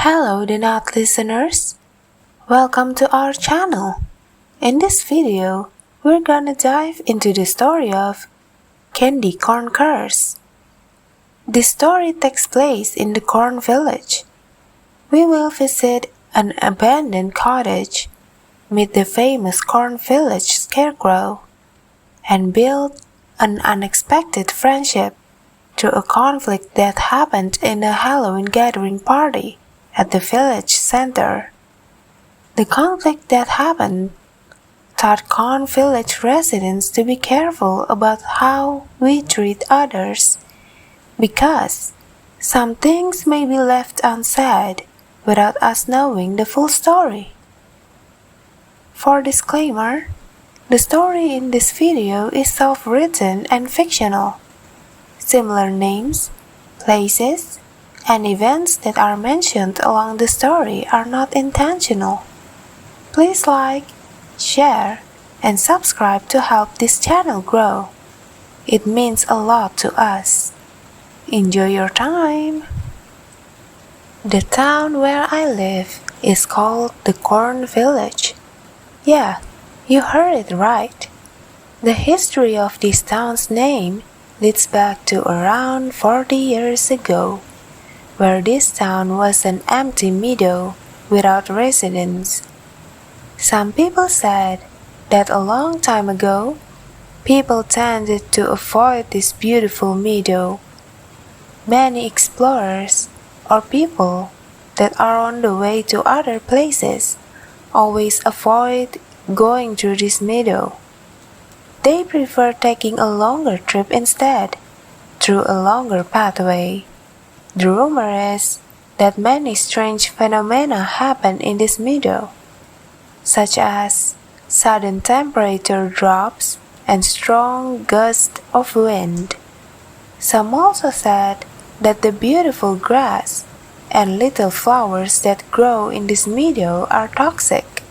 Hello, the Nott listeners. Welcome to our channel. In this video, we're gonna dive into the story of Candy Corn Curse. This story takes place in the corn village. We will visit an abandoned cottage, meet the famous corn village scarecrow, and build an unexpected friendship through a conflict that happened in a Halloween gathering party at the village center. The conflict that happened taught corn village residents to be careful about how we treat others, because some things may be left unsaid without us knowing the full story. For disclaimer, the story in this video is self-written and fictional. Similar names, places, and events that are mentioned along the story are not intentional. Please like, share, and subscribe to help this channel grow. It means a lot to us. Enjoy your time! The town where I live is called the Corn Village. Yeah, you heard it right. The history of this town's name leads back to around 40 years ago, where this town was an empty meadow without residents. Some people said that a long time ago, people tended to avoid this beautiful meadow. Many explorers or people that are on the way to other places always avoid going through this meadow. They prefer taking a longer trip instead, through a longer pathway. The rumor is that many strange phenomena happen in this meadow, such as sudden temperature drops and strong gusts of wind. Some also said that the beautiful grass and little flowers that grow in this meadow are toxic.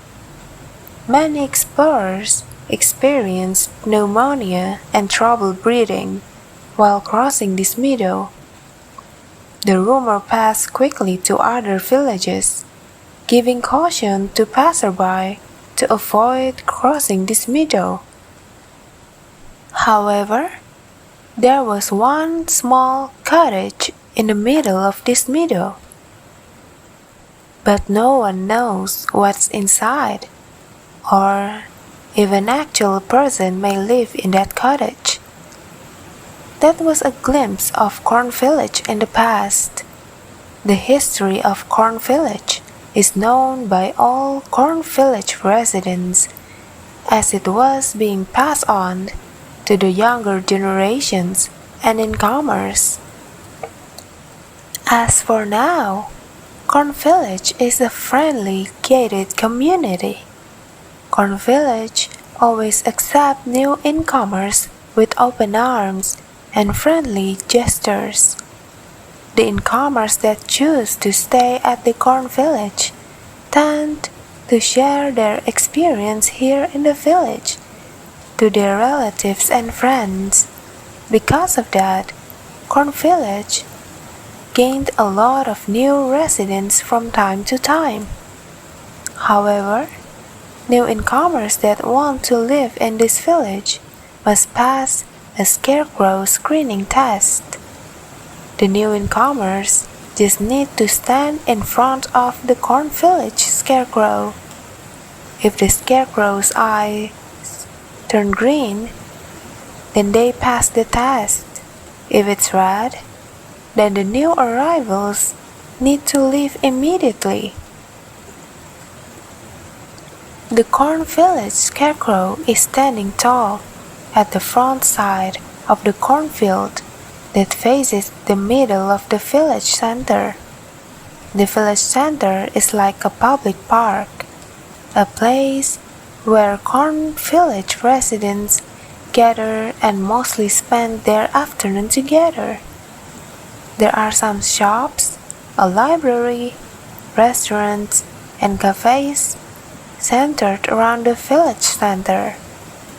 Many explorers experience pneumonia and trouble breathing while crossing this meadow. The rumor passed quickly to other villages, giving caution to passerby to avoid crossing this meadow. However, there was one small cottage in the middle of this meadow, but no one knows what's inside, or if an actual person may live in that cottage. That was a glimpse of Corn Village in the past. The history of Corn Village is known by all Corn Village residents, as it was being passed on to the younger generations and incomers. As for now, Corn Village is a friendly, gated community. Corn Village always accepts new incomers with open arms and friendly gestures. The incomers that choose to stay at the Corn Village tend to share their experience here in the village to their relatives and friends. Because of that, Corn Village gained a lot of new residents from time to time. However, new incomers that want to live in this village must pass a scarecrow screening test. The new incomers just need to stand in front of the Corn Village scarecrow. If the scarecrow's eyes turn green, then they pass the test. If it's red, then the new arrivals need to leave immediately. The Corn Village scarecrow is standing tall at the front side of the cornfield that faces the middle of the village center. The village center is like a public park, a place where Corn Village residents gather and mostly spend their afternoon together. There are some shops, a library, restaurants, and cafes centered around the village center,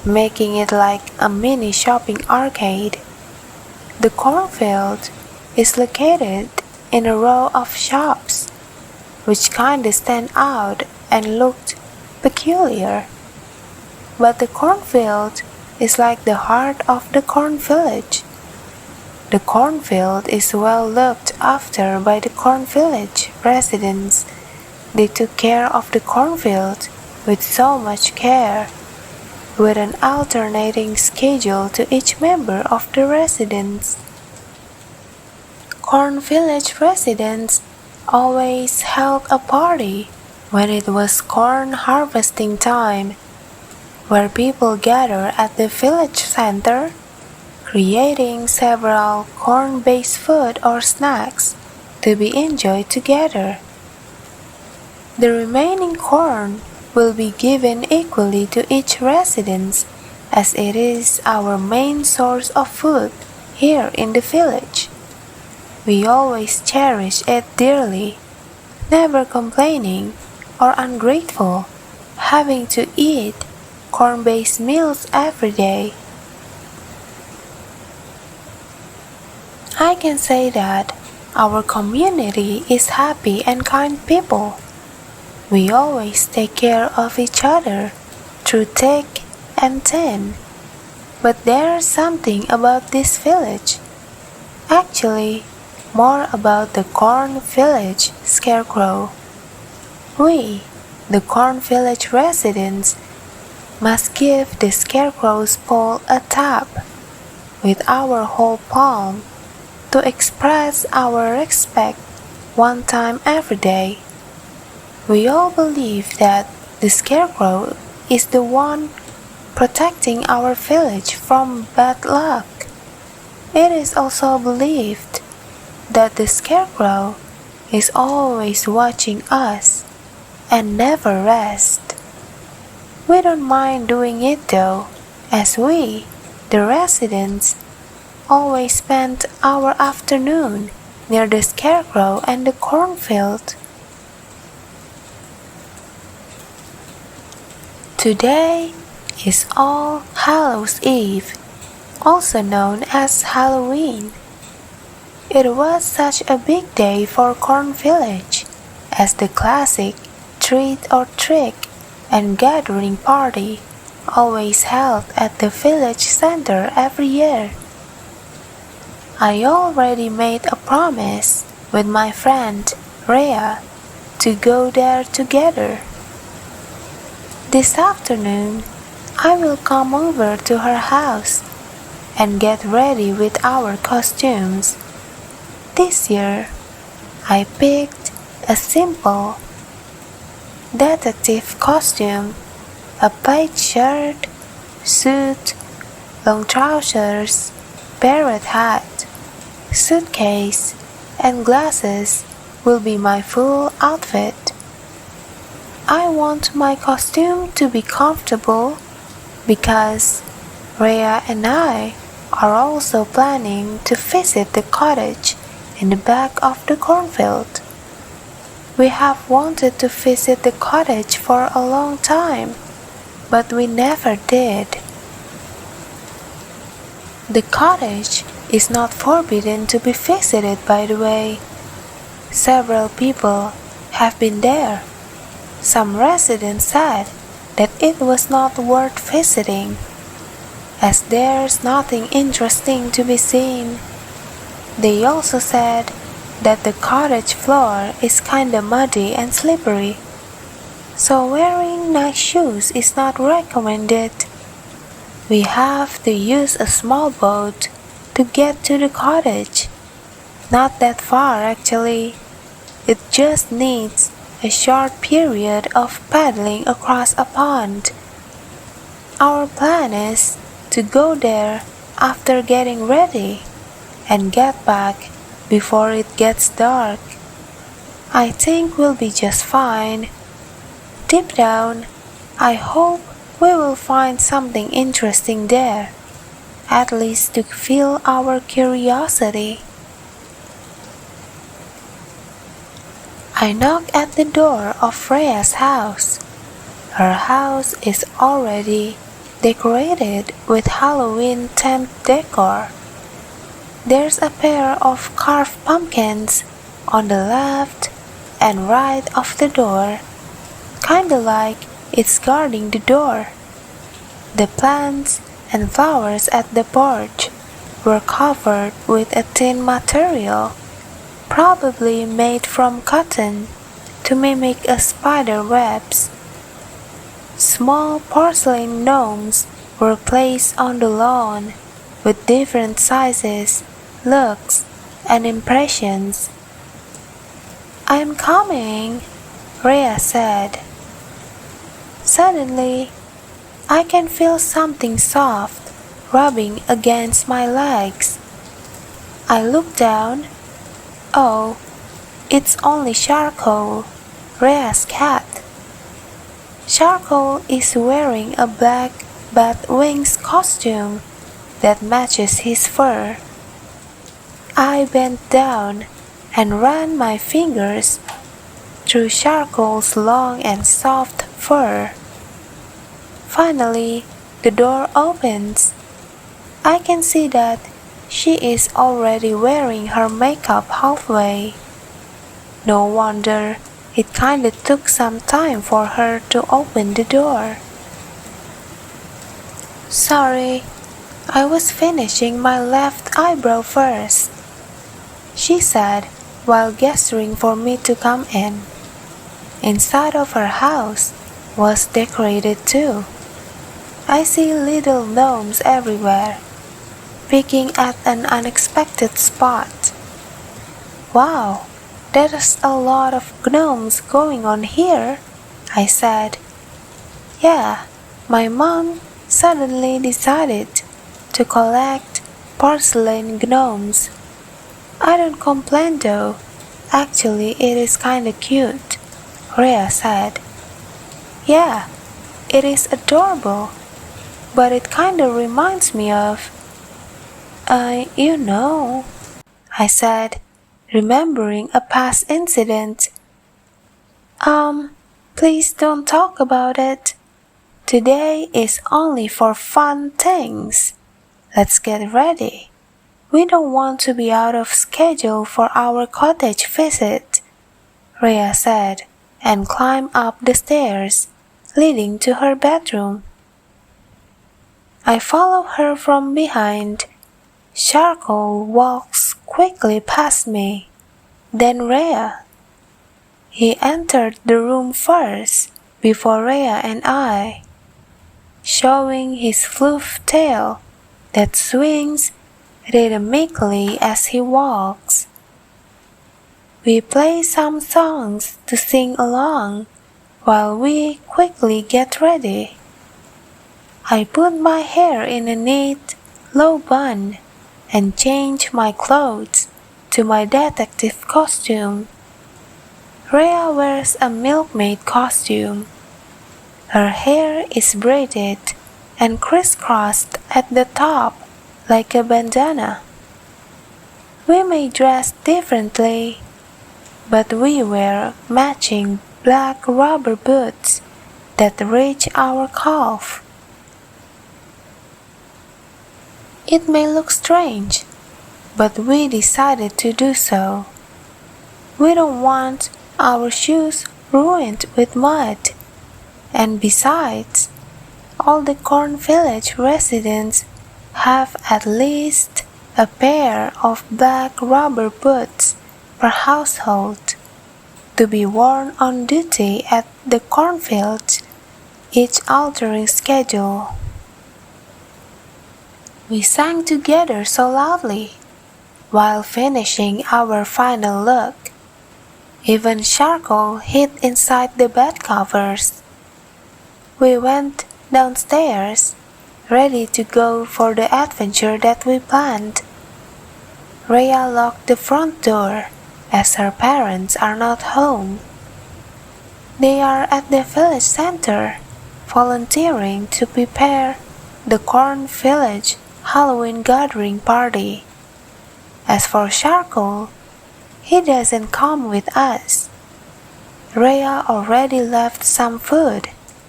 making it like a mini shopping arcade. The cornfield is located in a row of shops which kinda stand out and looked peculiar. But the cornfield is like the heart of the corn village. The cornfield is well looked after by the corn village residents. They took care of the cornfield with so much care, with an alternating schedule to each member of the residents. Corn village residents always held a party when it was corn harvesting time, where people gather at the village center, creating several corn-based food or snacks to be enjoyed together. The remaining corn will be given equally to each resident, as it is our main source of food here in the village. We always cherish it dearly, never complaining or ungrateful, having to eat corn-based meals every day. I can say that our community is happy and kind people. We always take care of each other through thick and thin. But there's something about this village. Actually, more about the corn village scarecrow. We, the corn village residents, must give the scarecrow's pole a tap with our whole palm to express our respect one time every day. We all believe that the scarecrow is the one protecting our village from bad luck. It is also believed that the scarecrow is always watching us and never rests. We don't mind doing it though, as we, the residents, always spend our afternoon near the scarecrow and the cornfield. Today is All Hallows Eve, also known as Halloween. It was such a big day for Corn Village, as the classic treat or trick and gathering party always held at the village center every year. I already made a promise with my friend Rhea to go there together. This afternoon, I will come over to her house and get ready with our costumes. This year, I picked a simple detective costume, a white shirt, suit, long trousers, parrot hat, suitcase, and glasses will be my full outfit. I want my costume to be comfortable because Rhea and I are also planning to visit the cottage in the back of the cornfield. We have wanted to visit the cottage for a long time, but we never did. The cottage is not forbidden to be visited, by the way. Several people have been there. Some residents said that it was not worth visiting, as there's nothing interesting to be seen. They also said that the cottage floor is kinda muddy and slippery, so wearing nice shoes is not recommended. We have to use a small boat to get to the cottage. Not that far actually. It just needs a short period of paddling across a pond. Our plan is to go there after getting ready and get back before it gets dark. I think we'll be just fine. Deep down, I hope we will find something interesting there, at least to fill our curiosity. I knock at the door of Freya's house. Her house is already decorated with Halloween-themed decor. There's a pair of carved pumpkins on the left, and right off the door, kinda like it's guarding the door. The plants and flowers at the porch were covered with a thin material, probably made from cotton, to mimic a spider webs. Small porcelain gnomes were placed on the lawn with different sizes, looks, and impressions. "I'm coming," Rhea said. Suddenly, I can feel something soft rubbing against my legs. I look down. Oh, it's only Charcoal, Rhea's cat. Charcoal is wearing a black bat wings costume that matches his fur. I bent down and ran my fingers through Charcoal's long and soft fur. Finally, the door opens. I can see that she is already wearing her makeup halfway. No wonder it kinda took some time for her to open the door. "Sorry, I was finishing my left eyebrow first," she said while gesturing for me to come in. Inside of her house was decorated too. I see little gnomes everywhere, picking at an unexpected spot. "Wow, there's a lot of gnomes going on here," I said. "Yeah, my mom suddenly decided to collect porcelain gnomes. I don't complain though, actually it is kinda cute," Rhea said. "Yeah, it is adorable, but it kinda reminds me of, you know," I said, remembering a past incident. Please don't talk about it. Today is only for fun things. Let's get ready. We don't want to be out of schedule for our cottage visit," Rhea said, and climbed up the stairs leading to her bedroom. I follow her from behind. Charcoal walks quickly past me, then Rhea. He entered the room first, before Rhea and I, showing his fluff tail that swings rhythmically as he walks. We play some songs to sing along while we quickly get ready. I put my hair in a neat, low bun and change my clothes to my detective costume. Rhea wears a milkmaid costume. Her hair is braided and crisscrossed at the top like a bandana. We may dress differently, but we wear matching black rubber boots that reach our calf. It may look strange, but we decided to do so. We don't want our shoes ruined with mud. And besides, all the Corn Village residents have at least a pair of black rubber boots per household to be worn on duty at the cornfields, each altering schedule. We sang together so loudly while finishing our final look. Even Charcoal hid inside the bed covers. We went downstairs, ready to go for the adventure that we planned. Rhea locked the front door as her parents are not home. They are at the village center, volunteering to prepare the Corn Village Halloween gathering party. As for Charcoal, he doesn't come with us. Rhea already left some food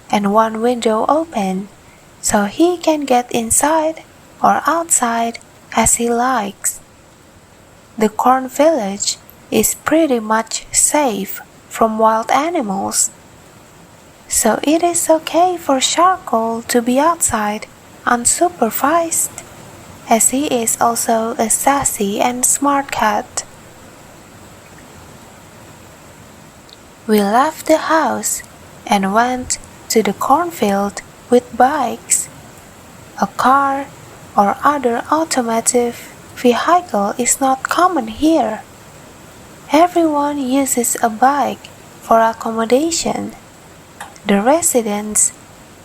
and one window open, so he can get inside or outside as he likes. The Corn Village is pretty much safe from wild animals. So it is okay for Charcoal to be outside unsupervised, as he is also a sassy and smart cat. We left the house and went to the cornfield with bikes. A car or other automotive vehicle is not common here. Everyone uses a bike for accommodation. The residents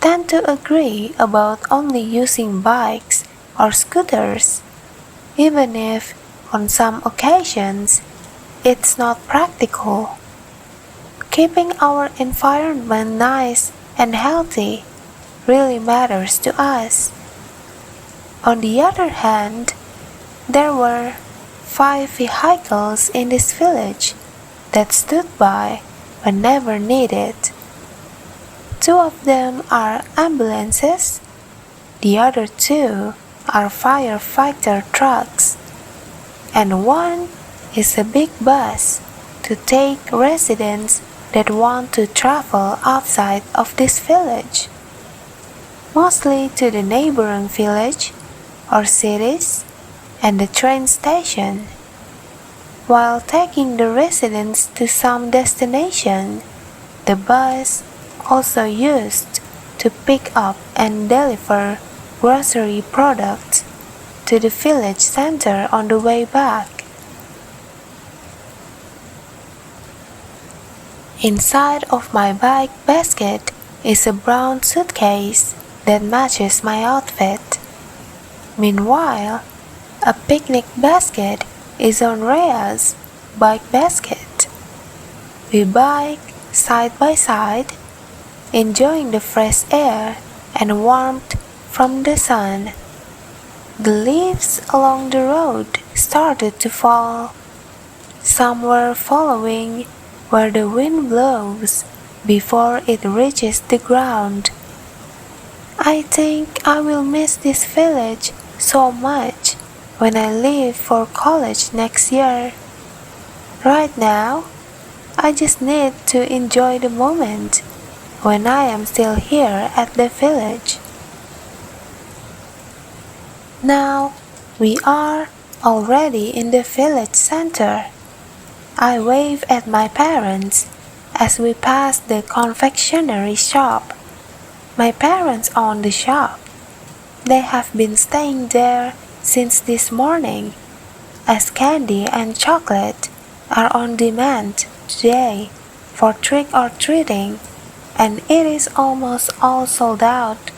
tend to agree about only using bikes or scooters, even if on some occasions it's not practical. Keeping our environment nice and healthy really matters to us. On the other hand, there were 5 vehicles in this village that stood by whenever needed. 2 of them are ambulances, the other 2 are firefighter trucks, and 1 is a big bus to take residents that want to travel outside of this village, mostly to the neighboring village or cities and the train station. While taking the residents to some destination, the bus also used to pick up and deliver grocery products to the village center on the way back. Inside of my bike basket is a brown suitcase that matches my outfit. Meanwhile, a picnic basket is on Rhea's bike basket. We bike side by side, enjoying the fresh air and warmth from the sun. The leaves along the road started to fall. Some were following where the wind blows before it reaches the ground. I think I will miss this village so much when I leave for college next year. Right now, I just need to enjoy the moment when I am still here at the village. Now we are already in the village center. I wave at my parents as we pass the confectionery shop. My parents own the shop. They have been staying there since this morning, as candy and chocolate are on demand today for trick-or-treating, and it is almost all sold out.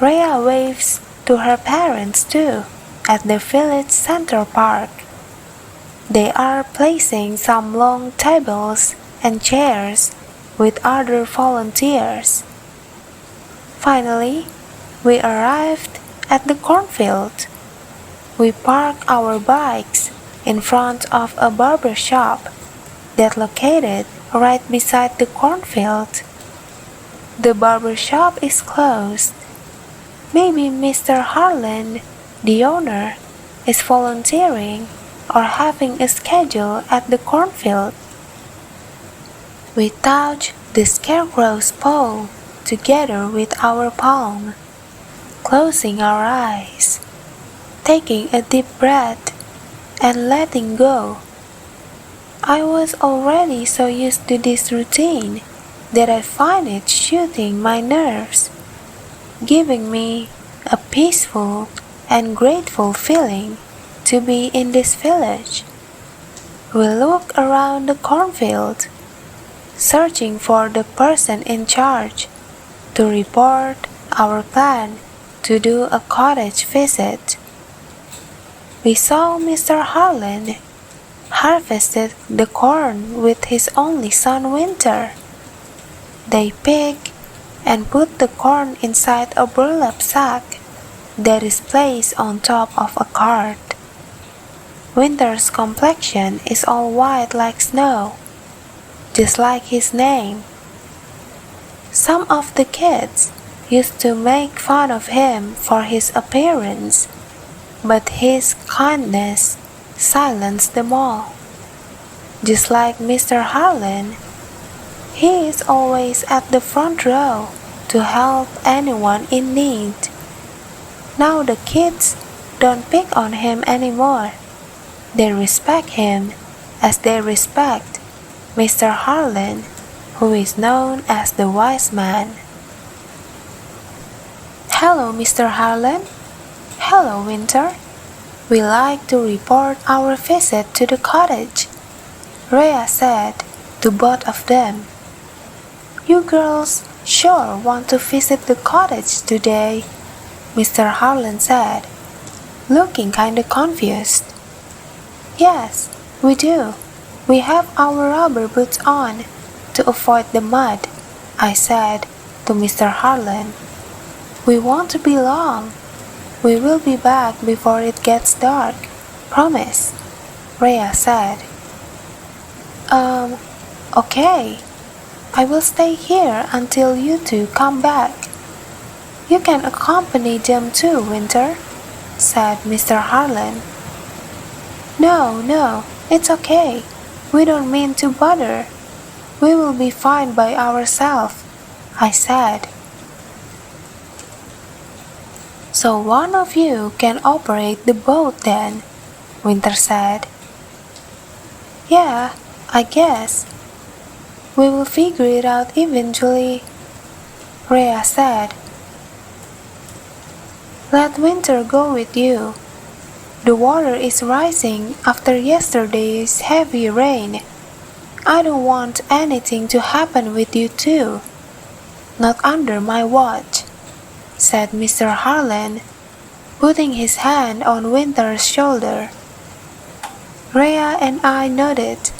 Rhea waves to her parents too at the village center park. They are placing some long tables and chairs with other volunteers. Finally, we arrived at the cornfield. We park our bikes in front of a barber shop that located right beside the cornfield. The barber shop is closed. Maybe Mr. Harlan, the owner, is volunteering or having a schedule at the cornfield. We touch the scarecrow's paw together with our palm, closing our eyes, taking a deep breath, and letting go. I was already so used to this routine that I find it shooting my nerves, giving me a peaceful and grateful feeling to be in this village. We look around the cornfield, searching for the person in charge to report our plan to do a cottage visit. We saw Mr. Harlan harvested the corn with his only son Winter. They pick and put the corn inside a burlap sack that is placed on top of a cart. Winter's complexion is all white like snow, just like his name. Some of the kids used to make fun of him for his appearance, but his kindness silenced them all. just like Mr. Harlan. He is always at the front row to help anyone in need. Now the kids don't pick on him anymore. They respect him as they respect Mr. Harlan, who is known as the wise man. Hello, Mr. Harlan. Hello, Winter. We like to report our visit to the cottage, Rhea said to both of them. You girls sure want to visit the cottage today, Mr. Harlan said, looking kinda confused. Yes, we do. We have our rubber boots on to avoid the mud, I said to Mr. Harlan. We won't be long. We will be back before it gets dark, promise, Rhea said. Okay. I will stay here until you two come back. You can accompany them too, Winter, said Mr. Harlan. No, it's okay. We don't mean to bother. We will be fine by ourselves, I said. So one of you can operate the boat then, Winter said. Yeah, I guess. We will figure it out eventually, Rhea said. Let Winter go with you. The water is rising after yesterday's heavy rain. I don't want anything to happen with you too. Not under my watch, said Mr. Harlan, putting his hand on Winter's shoulder. Rhea and I nodded,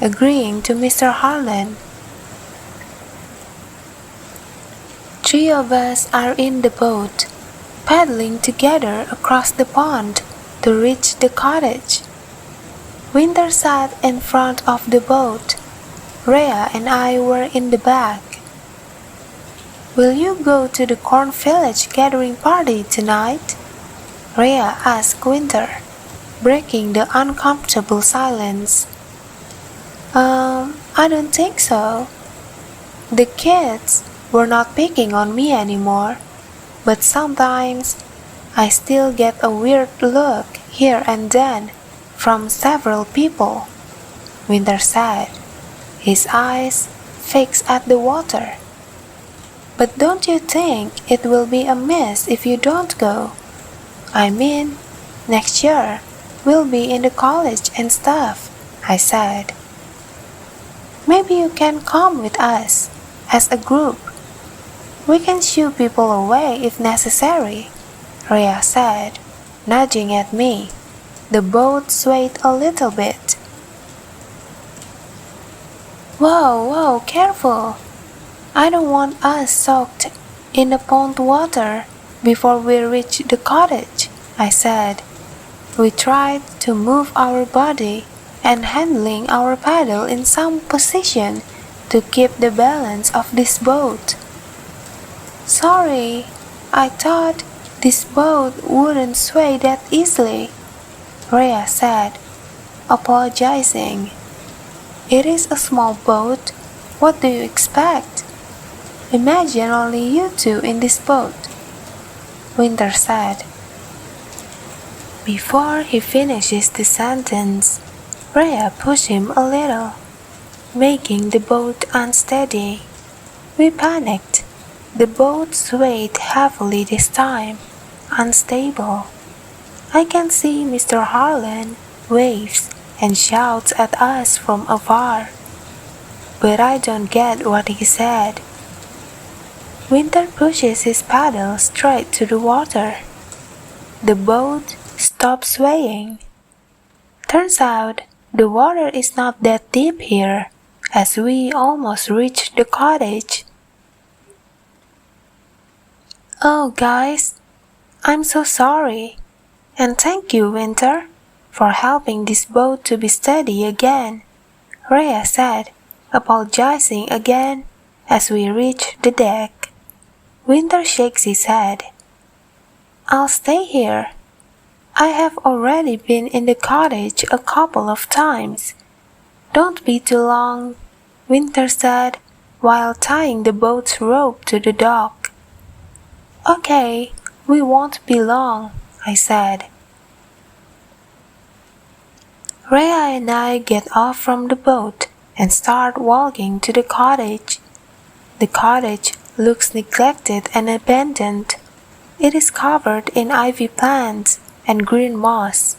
agreeing to Mr. Harlan. 3 of us are in the boat, paddling together across the pond to reach the cottage. Winter sat in front of the boat. Rhea and I were in the back. Will you go to the corn village gathering party tonight? Rhea asked Winter, breaking the uncomfortable silence. I don't think so. The kids were not picking on me anymore, but sometimes I still get a weird look here and then from several people, Winter said, his eyes fixed at the water. But don't you think it will be a miss if you don't go? I mean, next year we'll be in the college and stuff, I said. Maybe you can come with us as a group. We can shoo people away if necessary, Rhea said, nudging at me. The boat swayed a little bit. Whoa, careful. I don't want us soaked in the pond water before we reach the cottage, I said. We tried to move our body and handling our paddle in some position to keep the balance of this boat. Sorry, I thought this boat wouldn't sway that easily, Rhea said, apologizing. It is a small boat. What do you expect? Imagine only you two in this boat, Winter said. Before he finishes the sentence, Rhea pushed him a little, making the boat unsteady. We panicked. The boat swayed heavily this time, unstable. I can see Mr. Harlan waves and shouts at us from afar, but I don't get what he said. Winter pushes his paddle straight to the water. The boat stops swaying. Turns out the water is not that deep here, as we almost reached the cottage. Oh, guys, I'm so sorry. And thank you, Winter, for helping this boat to be steady again, Rhea said, apologizing again as we reached the deck. Winter shakes his head. I'll stay here. I have already been in the cottage a couple of times. "Don't be too long," Winter said, while tying the boat's rope to the dock. "Okay, we won't be long," I said. Rhea and I get off from the boat and start walking to the cottage. The cottage looks neglected and abandoned. It is covered in ivy plants and green moss,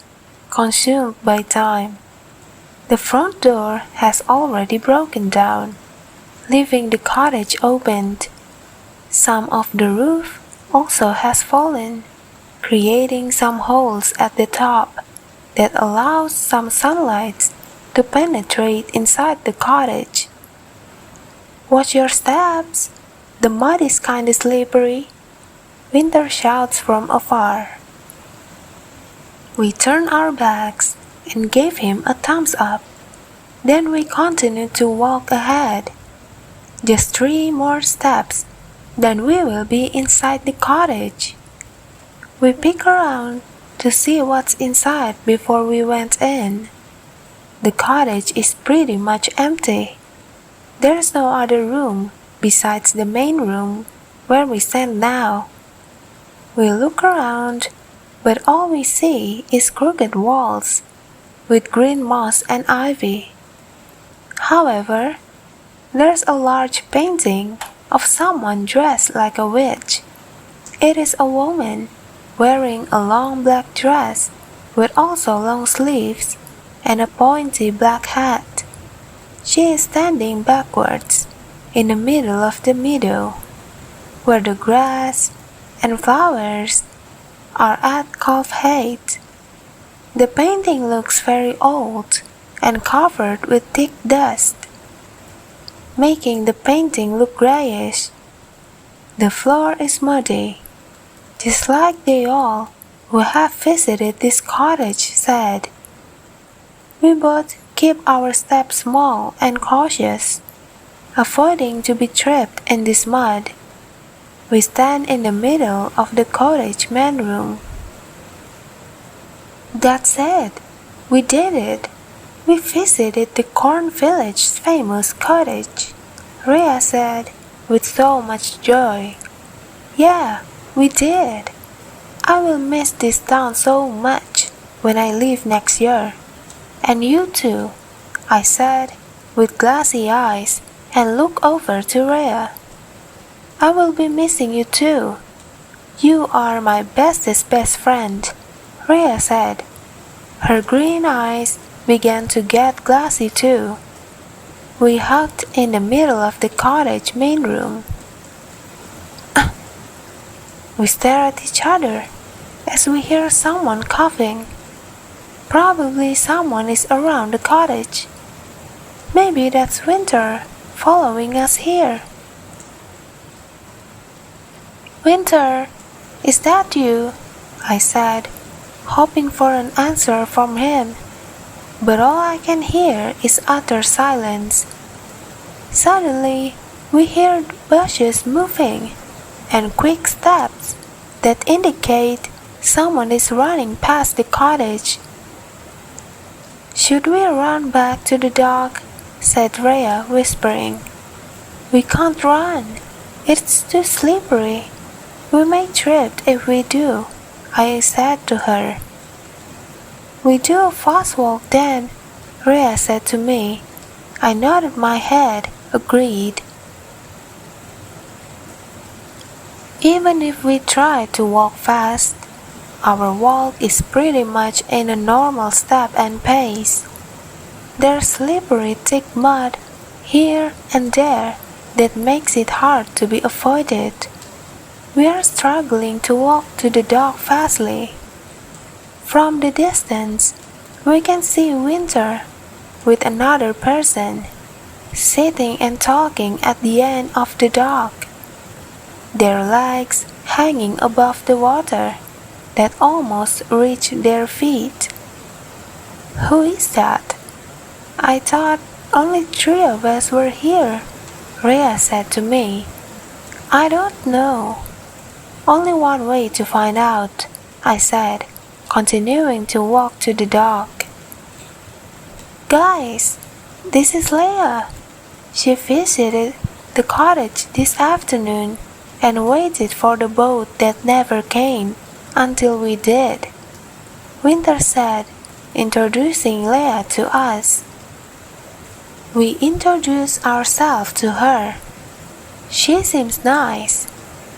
consumed by time. The front door has already broken down, leaving the cottage opened. Some of the roof also has fallen, creating some holes at the top that allows some sunlight to penetrate inside the cottage. "Watch your steps! The mud is kinda slippery," Winter shouts from afar. We turn our backs and gave him a thumbs up. Then we continue to walk ahead. Just 3 more steps, then we will be inside the cottage. We peek around to see what's inside before we went in. The cottage is pretty much empty. There's no other room besides the main room where we stand now. We look around, but all we see is crooked walls with green moss and ivy. However, there's a large painting of someone dressed like a witch. It is a woman wearing a long black dress with also long sleeves and a pointy black hat. She is standing backwards in the middle of the meadow, where the grass and flowers are at calf height. The painting looks very old and covered with thick dust, making the painting look grayish. The floor is muddy, just like they all who have visited this cottage said. We both keep our steps small and cautious, avoiding to be tripped in this mud. We stand in the middle of the cottage main room. "That's it! We did it! We visited the Corn Village's famous cottage," Rhea said with so much joy. "Yeah, we did! I will miss this town so much when I leave next year. And you too," I said with glassy eyes and looked over to Rhea. "I will be missing you too. You are my bestest best friend," Rhea said. Her green eyes began to get glassy too. We hugged in the middle of the cottage main room. We stare at each other as we hear someone coughing. Probably someone is around the cottage. Maybe that's Winter following us here. "Winter, is that you?" I said, hoping for an answer from him. But all I can hear is utter silence. Suddenly, we hear bushes moving and quick steps that indicate someone is running past the cottage. "Should we run back to the dock?" said Rhea, whispering. "We can't run. It's too slippery. We may trip if we do," I said to her. "We do a fast walk then," Rhea said to me. I nodded my head, agreed. Even if we try to walk fast, our walk is pretty much in a normal step and pace. There's slippery thick mud here and there that makes it hard to be avoided. We are struggling to walk to the dock fastly. From the distance, we can see Winter with another person, sitting and talking at the end of the dock, their legs hanging above the water that almost reach their feet. "Who is that? I thought only 3 of us were here," Rhea said to me. "I don't know. Only one way to find out," I said, continuing to walk to the dock. "Guys, This is Leia. She visited the cottage this afternoon and waited for the boat that never came until we did," Winter said, introducing Leia to us. We introduced ourselves to her. She seems nice,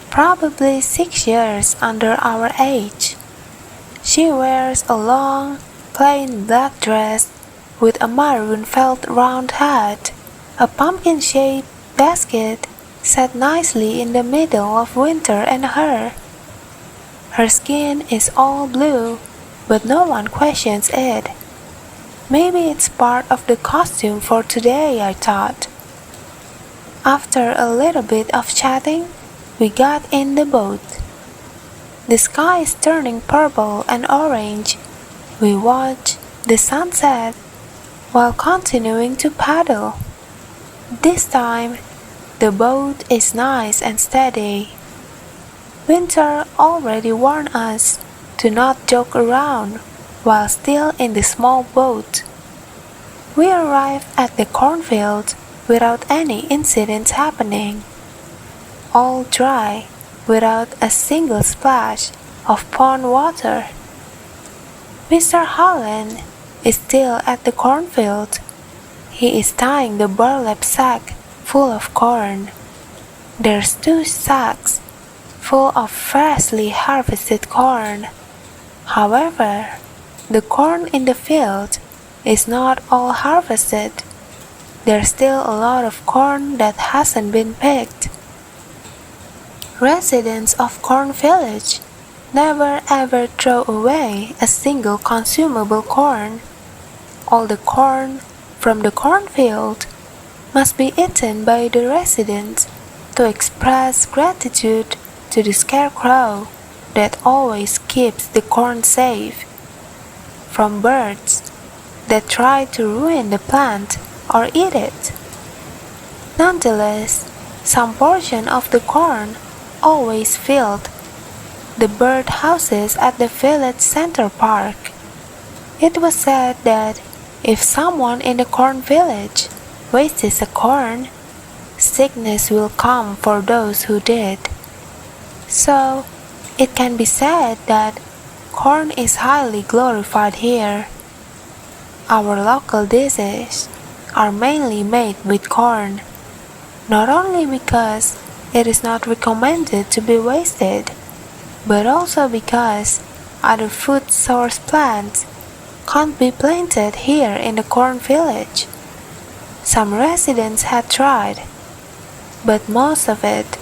probably 6 years under our age. She wears a long, plain black dress with a maroon felt round hat, a pumpkin-shaped basket set nicely in the middle of Winter and her. Her skin is all blue, but no one questions it. Maybe it's part of the costume for today, I thought. After a little bit of chatting, we got in the boat. The sky is turning purple and orange. We watch the sunset while continuing to paddle. This time, the boat is nice and steady. Winter already warned us to not joke around while still in the small boat. We arrived at the cornfield without any incidents happening. All dry, without a single splash of pond water. Mr. Holland is still at the cornfield. He is tying the burlap sack full of corn. There's 2 sacks full of freshly harvested corn. However, the corn in the field is not all harvested. There's still a lot of corn that hasn't been picked. Residents of Corn Village never ever throw away a single consumable corn. All the corn from the cornfield must be eaten by the residents to express gratitude to the scarecrow that always keeps the corn safe from birds that try to ruin the plant or eat it. Nonetheless, some portion of the corn always filled the bird houses at the village center park. It was said that if someone in the corn village wastes a corn, sickness will come for those who did. So, it can be said that corn is highly glorified here. Our local dishes are mainly made with corn, not only because it is not recommended to be wasted, but also because other food source plants can't be planted here in the corn village. Some residents had tried, but most of it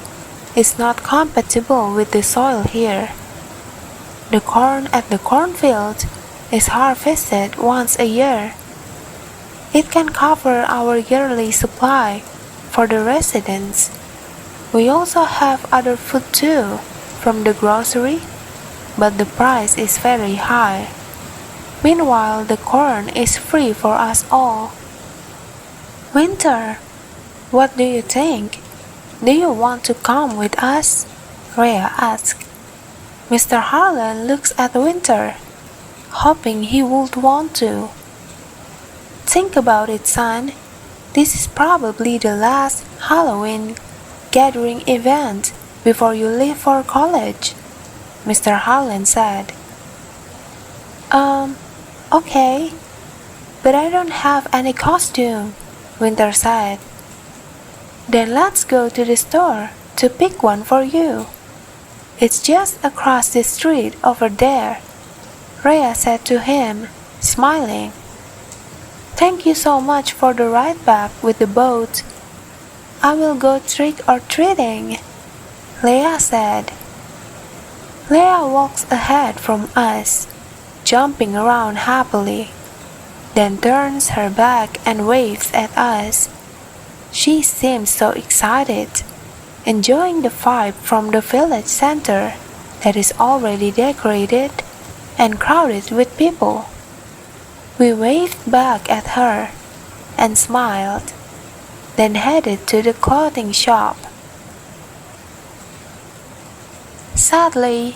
is not compatible with the soil here. The corn at the cornfield is harvested once a year. It can cover our yearly supply for the residents. We also have other food too from the grocery, but the price is very high. Meanwhile, the corn is free for us all. Winter, what do you think? Do you want to come with us? Rhea asked. Mr. Harlan looks at Winter, hoping he would want to. Think about it, son. This is probably the last Halloween gathering event before you leave for college, Mr. Harlan said. Okay, but I don't have any costume, Winter said. Then let's go to the store to pick one for you. It's just across the street over there, Rhea said to him, smiling. Thank you so much for the ride back with the boat. I will go trick-or-treating, Leia said. Leia walks ahead from us, jumping around happily, then turns her back and waves at us. She seems so excited, enjoying the vibe from the village center that is already decorated and crowded with people. We waved back at her and smiled, then headed to the clothing shop. Sadly,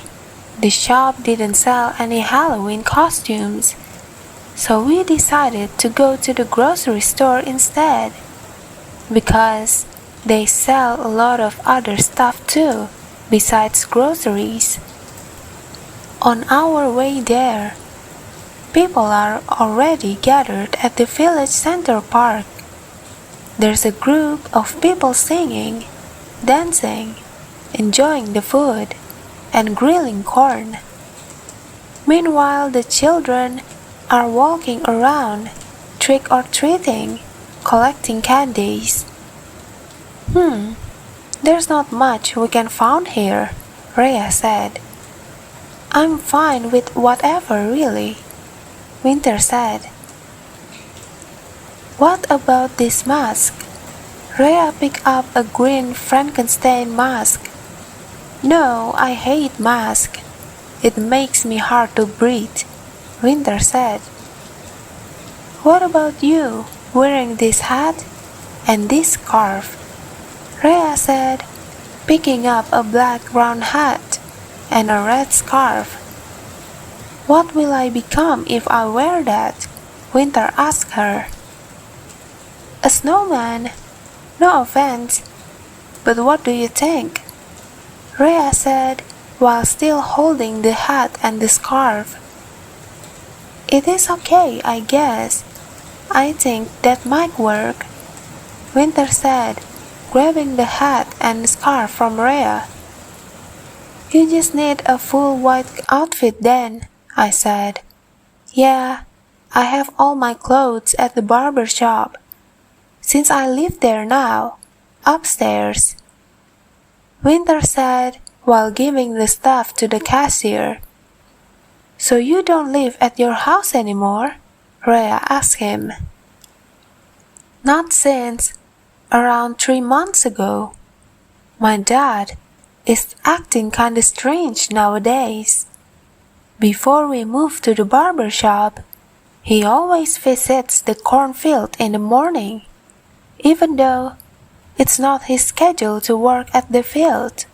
the shop didn't sell any Halloween costumes. So we decided to go to the grocery store instead, because they sell a lot of other stuff too, besides groceries. On our way there, people are already gathered at the village center park. There's a group of people singing, dancing, enjoying the food, and grilling corn. Meanwhile, the children are walking around, trick-or-treating, collecting candies. There's not much we can find here, Rhea said. I'm fine with whatever, really, Winter said. What about this mask? Rhea picked up a green Frankenstein mask. No, I hate masks. It makes me hard to breathe, Winter said. What about you, wearing this hat and this scarf? Rhea said, picking up a black round hat and a red scarf. What will I become if I wear that? Winter asked her. A snowman. No offense, but what do you think? Rhea said while still holding the hat and the scarf. It is okay, I guess. I think that might work, Winter said, grabbing the hat and scarf from Rhea. You just need a full white outfit then, I said. Yeah, I have all my clothes at the barber shop, since I live there now, upstairs, Winter said while giving the stuff to the cashier. So you don't live at your house anymore? Rhea asked him. Not since around 3 months ago. My dad is acting kinda strange nowadays. Before we moved to the barber shop, he always visits the cornfield in the morning, even though it's not his schedule to work at the field.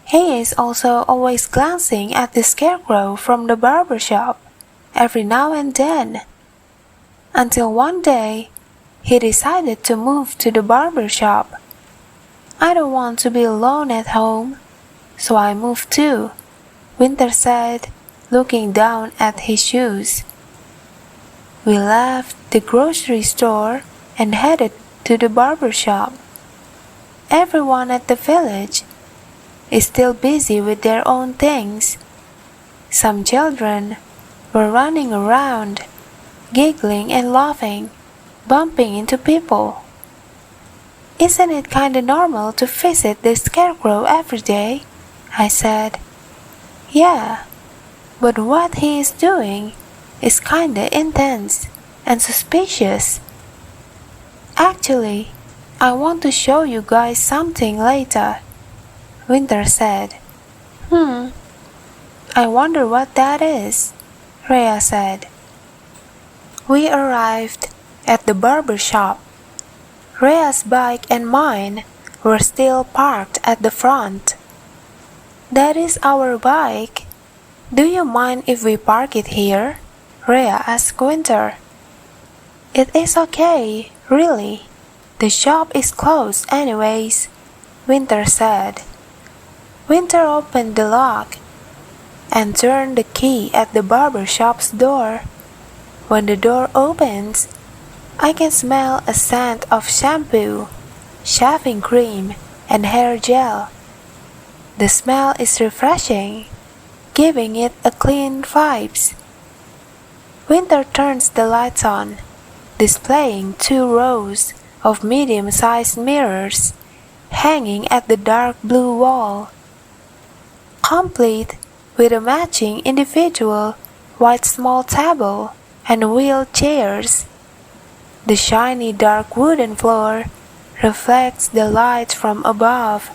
He is also always glancing at the scarecrow from the barber shop every now and then, until one day he decided to move to the barber shop. I don't want to be alone at home, so I moved too, Winter said, looking down at his shoes. We left the grocery store and headed to the barber shop. Everyone at the village is still busy with their own things. Some children were running around, giggling and laughing, bumping into people. Isn't it kinda normal to visit the scarecrow every day? I said. Yeah, but what he is doing is kinda intense and suspicious. Actually, I want to show you guys something later, Winter said. I wonder what that is, Rhea said. We arrived at the barber shop. Rhea's bike and mine were still parked at the front. That is our bike. Do you mind if we park it here? Rhea asked Winter. It is okay, really. The shop is closed anyways, Winter said. Winter opened the lock and turned the key at the barber shop's door. When the door opens, I can smell a scent of shampoo, shaving cream, and hair gel. The smell is refreshing, giving it a clean vibes. Winter turns the lights on, displaying 2 rows of medium-sized mirrors hanging at the dark blue wall, complete with a matching individual white small table and wheeled chairs. The shiny dark wooden floor reflects the light from above.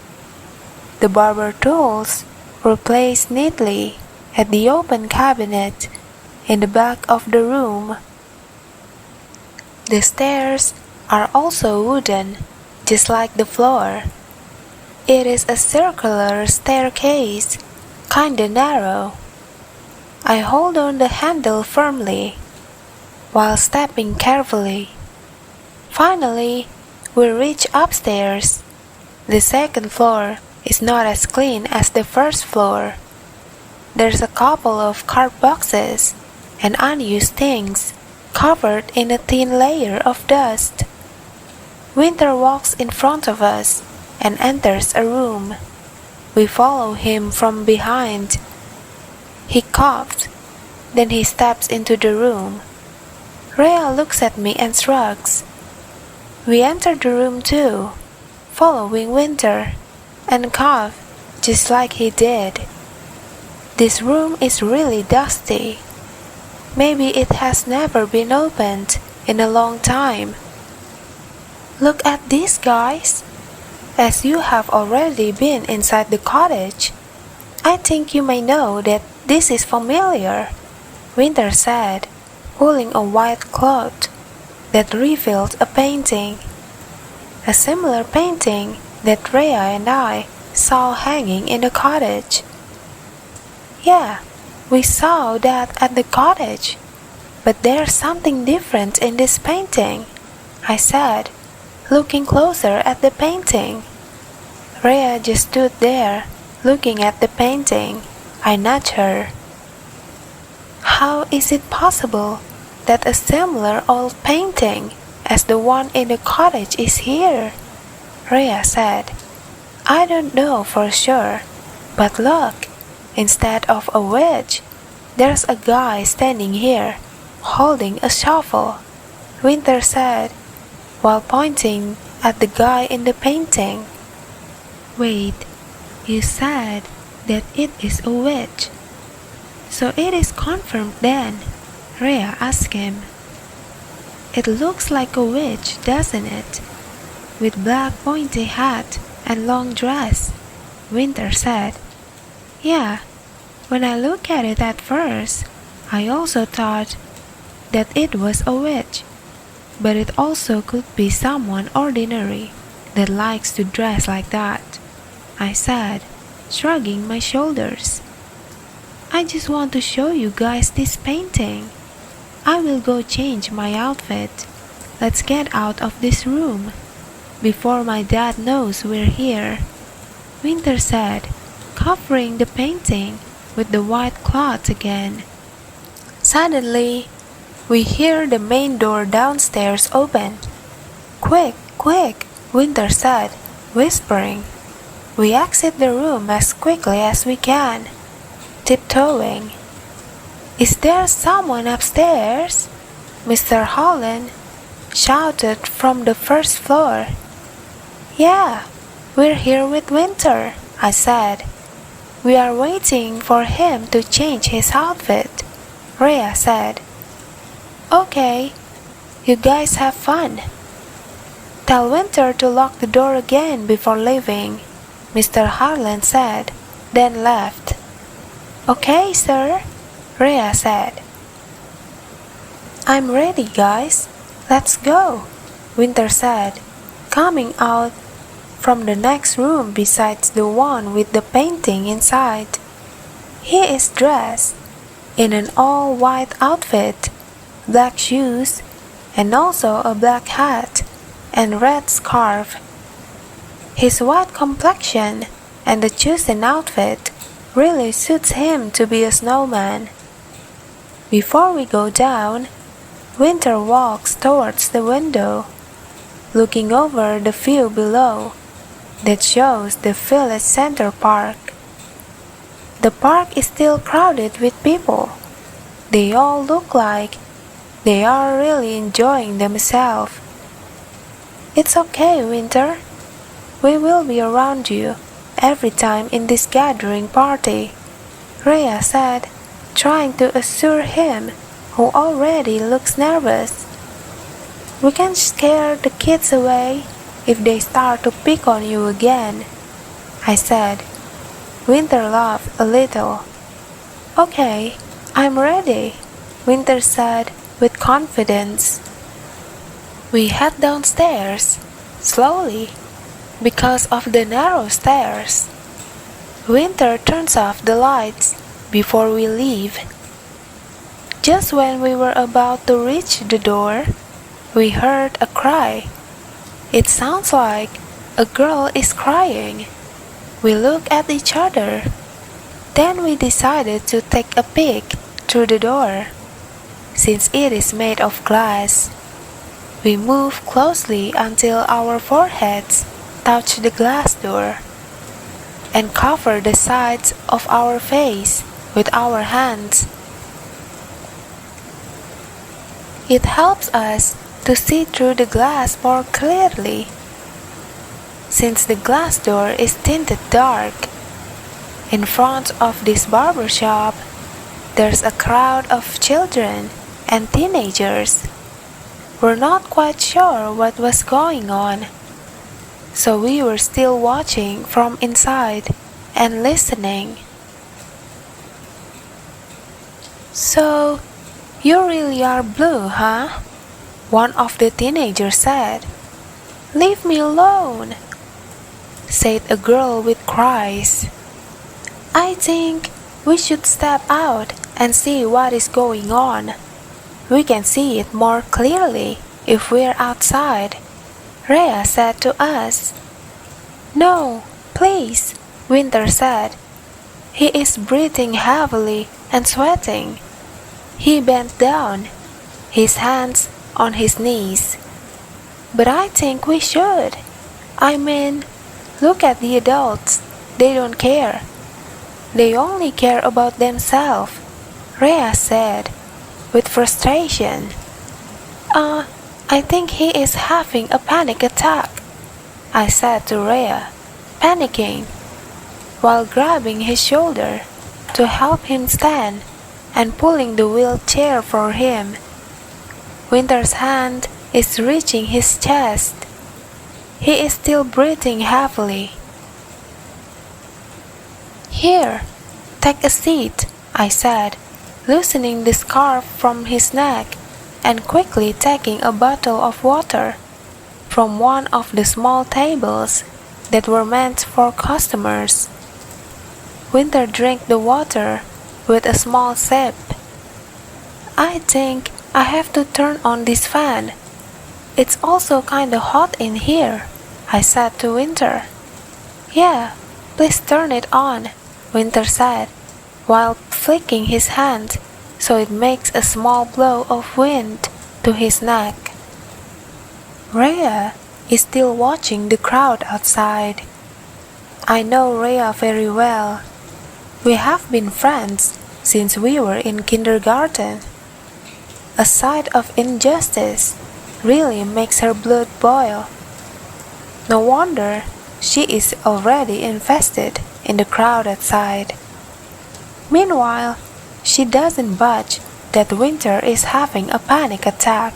The barber tools were placed neatly at the open cabinet in the back of the room. The stairs are also wooden, just like the floor. It is a circular staircase, kinda narrow. I hold on the handle firmly, while stepping carefully. Finally, we reach upstairs. The second floor is not as clean as the first floor. There's a couple of card boxes and unused things covered in a thin layer of dust. Winter walks in front of us and enters a room. We follow him from behind. He coughed, then he steps into the room. Rhea looks at me and shrugs. We enter the room too, following Winter, and cough just like he did. This room is really dusty. Maybe it has never been opened in a long time. Look at this, guys. As you have already been inside the cottage, I think you may know that this is familiar, Winter said, pulling a white cloth that revealed a painting. A similar painting that Rhea and I saw hanging in the cottage. Yeah, we saw that at the cottage, but there's something different in this painting, I said, looking closer at the painting. Rhea just stood there, looking at the painting. I nudged her. How is it possible that a similar old painting as the one in the cottage is here? Rhea said. I don't know for sure, but look, instead of a wedge, there's a guy standing here, holding a shovel, Winter said, while pointing at the guy in the painting. Wait, you said that it is a wedge. So it is confirmed then, Rhea asked him. It looks like a witch, doesn't it? With black pointy hat and long dress, Winter said. Yeah, when I look at it at first, I also thought that it was a witch, but it also could be someone ordinary that likes to dress like that, I said, shrugging my shoulders. I just want to show you guys this painting. I will go change my outfit. Let's get out of this room before my dad knows we're here, Winter said, covering the painting with the white cloth again. Suddenly, we hear the main door downstairs open. Quick, quick, Winter said, whispering. We exit the room as quickly as we can, tiptoeing. Is there someone upstairs? Mr. Holland shouted from the first floor. Yeah, we're here with Winter, I said. We are waiting for him to change his outfit, Rhea said. Okay, you guys have fun. Tell Winter to lock the door again before leaving, Mr. Harlan said, then left. Okay, sir, Rhea said. I'm ready, guys. Let's go, Winter said, coming out from the next room besides the one with the painting inside. He is dressed in an all-white outfit, black shoes, and also a black hat and red scarf. His white complexion and the chosen outfit really suits him to be a snowman. Before we go down, Winter walks towards the window, looking over the view below that shows the village center park. The park is still crowded with people. They all look like they are really enjoying themselves. It's okay, Winter. We will be around you every time in this gathering party, Rhea said, trying to assure him, who already looks nervous. We can scare the kids away if they start to pick on you again, I said. Winter laughed a little. Okay, I'm ready, Winter said with confidence. We head downstairs, slowly, because of the narrow stairs. Winter turns off the lights before we leave. Just when we were about to reach the door, we heard a cry. It sounds like a girl is crying. We looked at each other. Then we decided to take a peek through the door. Since it is made of glass, we moved closely until our foreheads touched the glass door and covered the sides of our face with our hands. It helps us to see through the glass more clearly. Since the glass door is tinted dark, in front of this barber shop, there's a crowd of children and teenagers. We're not quite sure what was going on, so we were still watching from inside and listening. "So, you really are blue, huh?" one of the teenagers said. "Leave me alone," said a girl with cries. "I think we should step out and see what is going on. We can see it more clearly if we're outside," Rhea said to us. "No, please," Winter said. "He is breathing heavily and sweating." He bent down, his hands on his knees. "But I think we should. I mean, look at the adults. They don't care. They only care about themselves," Rhea said with frustration. I think he is having a panic attack," I said to Rhea, panicking, while grabbing his shoulder to help him stand and pulling the wheelchair for him. Winter's hand is reaching his chest. He is still breathing heavily. "Here, take a seat," I said, loosening the scarf from his neck and quickly taking a bottle of water from one of the small tables that were meant for customers. Winter drank the water with a small sip. "I think I have to turn on this fan. It's also kinda hot in here," I said to Winter. "Yeah, please turn it on," Winter said, while flicking his hand so it makes a small blow of wind to his neck. Rhea is still watching the crowd outside. I know Rhea very well. We have been friends since we were in kindergarten. A sight of injustice really makes her blood boil. No wonder she is already invested in the crowd outside. Meanwhile, she doesn't budge that Winter is having a panic attack.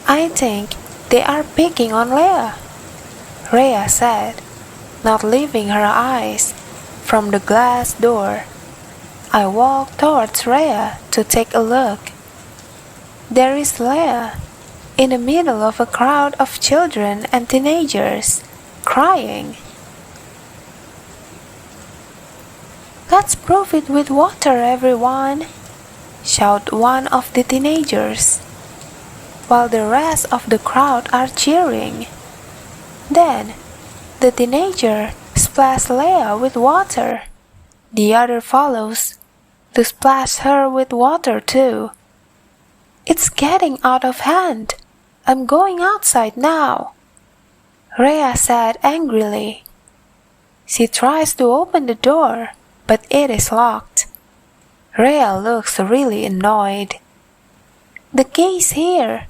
"I think they are picking on Rhea," Rhea said, not leaving her eyes from the glass door. I walked towards Rhea to take a look. There is Rhea, in the middle of a crowd of children and teenagers, crying. "Let's prove it with water, everyone," shouted one of the teenagers, while the rest of the crowd are cheering. Then, the teenager splashed Leah with water. The other follows to splash her with water too. "It's getting out of hand. I'm going outside now," Rhea said angrily. She tries to open the door, but it is locked. Rhea looks really annoyed. "The key is here.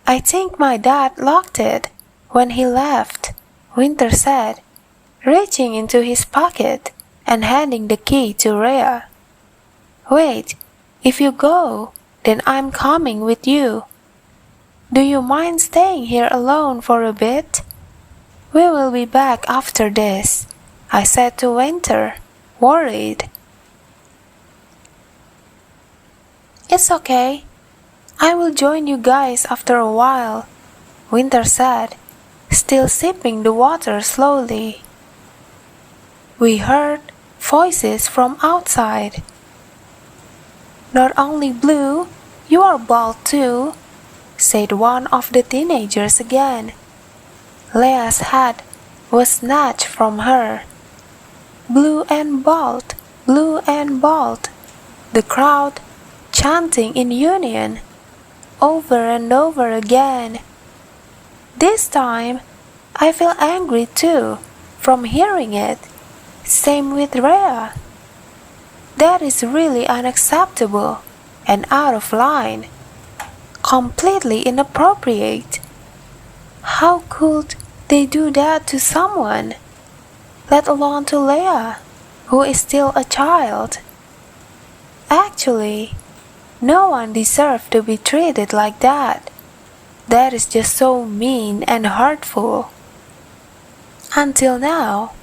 I think my dad locked it when he left," Winter said, reaching into his pocket and handing the key to Rhea. "Wait, if you go, then I'm coming with you. Do you mind staying here alone for a bit? We will be back after this," I said to Winter, worried. "It's okay. I will join you guys after a while," Winter said, still sipping the water slowly. We heard voices from outside. Not only blue, you are bald too, said one of the teenagers again. Leah's hat was snatched from her. Blue and bald, blue and bald, the crowd chanting in union, over and over again. This time, I feel angry too, from hearing it. Same with Rhea. That is really unacceptable and out of line. Completely inappropriate. How could they do that to someone? Let alone to Leah, who is still a child. Actually, no one deserved to be treated like that. That is just so mean and hurtful. Until now,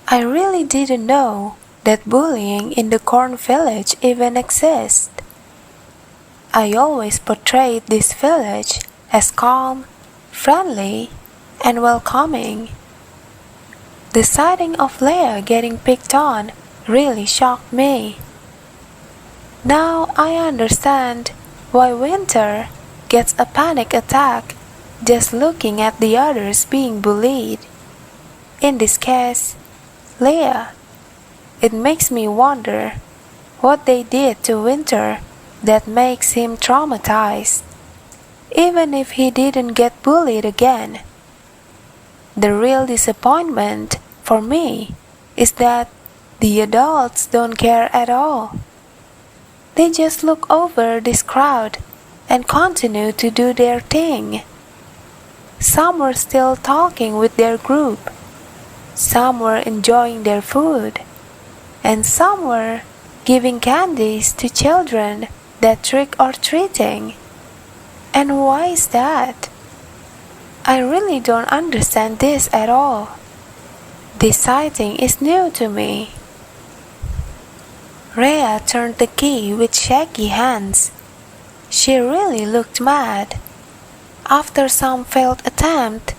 I really didn't know that bullying in the corn village even exists. I always portrayed this village as calm, friendly, and welcoming. The sighting of Leah getting picked on really shocked me. Now I understand why Winter gets a panic attack just looking at the others being bullied. In this case, Leah. It makes me wonder what they did to Winter that makes him traumatized, even if he didn't get bullied again. The real disappointment for me is that the adults don't care at all. They just look over this crowd and continue to do their thing. Some were still talking with their group, some were enjoying their food, and some were giving candies to children that trick or treating. And why is that? I really don't understand this at all. This sighting is new to me. Rhea turned the key with shaky hands. She really looked mad. After some failed attempt,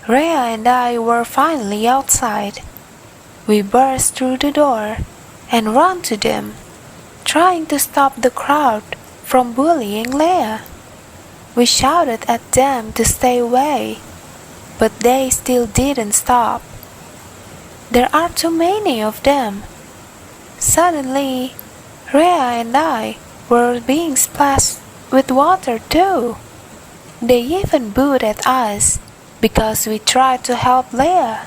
Rhea and I were finally outside. We burst through the door and ran to them, trying to stop the crowd from bullying Leah. We shouted at them to stay away, but they still didn't stop. There are too many of them. Suddenly, Rhea and I were being splashed with water too. They even booed at us because we tried to help Leah.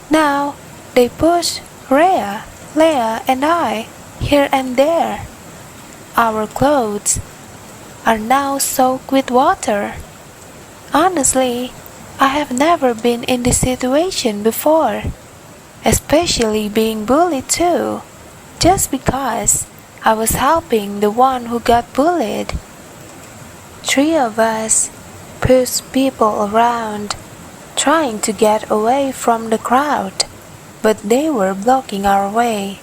Now, they push Rhea, Leah, and I here and there. Our clothes are now soaked with water. Honestly, I have never been in this situation before, especially being bullied too, just because I was helping the one who got bullied. 3 of us pushed people around, trying to get away from the crowd, but they were blocking our way,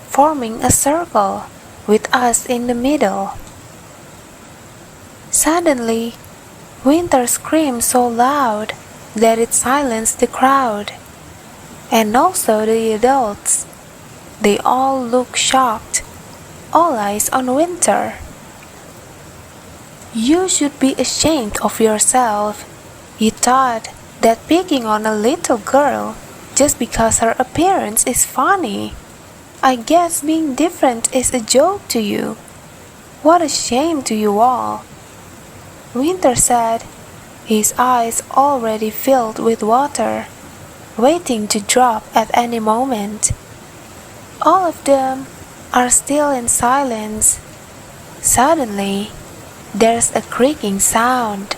forming a circle with us in the middle. Suddenly, Winter screamed so loud that it silenced the crowd, and also the adults. They all looked shocked, all eyes on Winter. You should be ashamed of yourself. You thought that picking on a little girl just because her appearance is funny. I guess being different is a joke to you. What a shame to you all. Winter said, his eyes already filled with water, waiting to drop at any moment. All of them are still in silence. Suddenly, there's a creaking sound,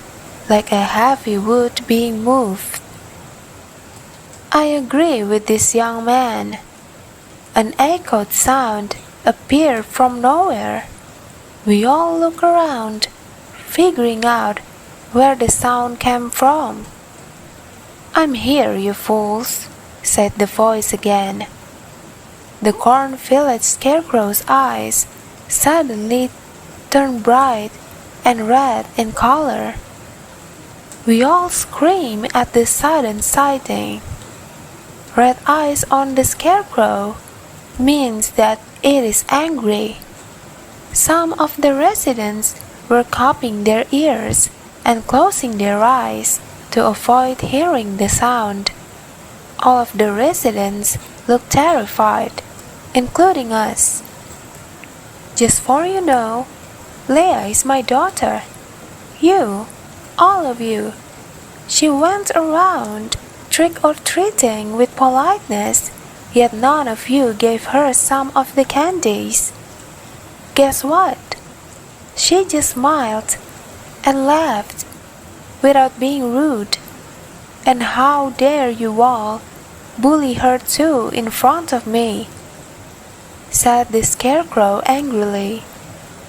like a heavy wood being moved. I agree with this young man. An echoed sound appeared from nowhere. We all look around, figuring out where the sound came from. I'm here, you fools, said the voice again. The corn village scarecrow's eyes suddenly turned bright and red in color. We all scream at the sudden sighting. Red eyes on the scarecrow means that it is angry. Some of the residents were cupping their ears and closing their eyes to avoid hearing the sound. All of the residents looked terrified, including us. Just for you know, Leah is my daughter. You, all of you. She went around trick-or-treating with politeness, yet none of you gave her some of the candies. Guess what? She just smiled and laughed without being rude. And how dare you all bully her too in front of me? Said the scarecrow angrily,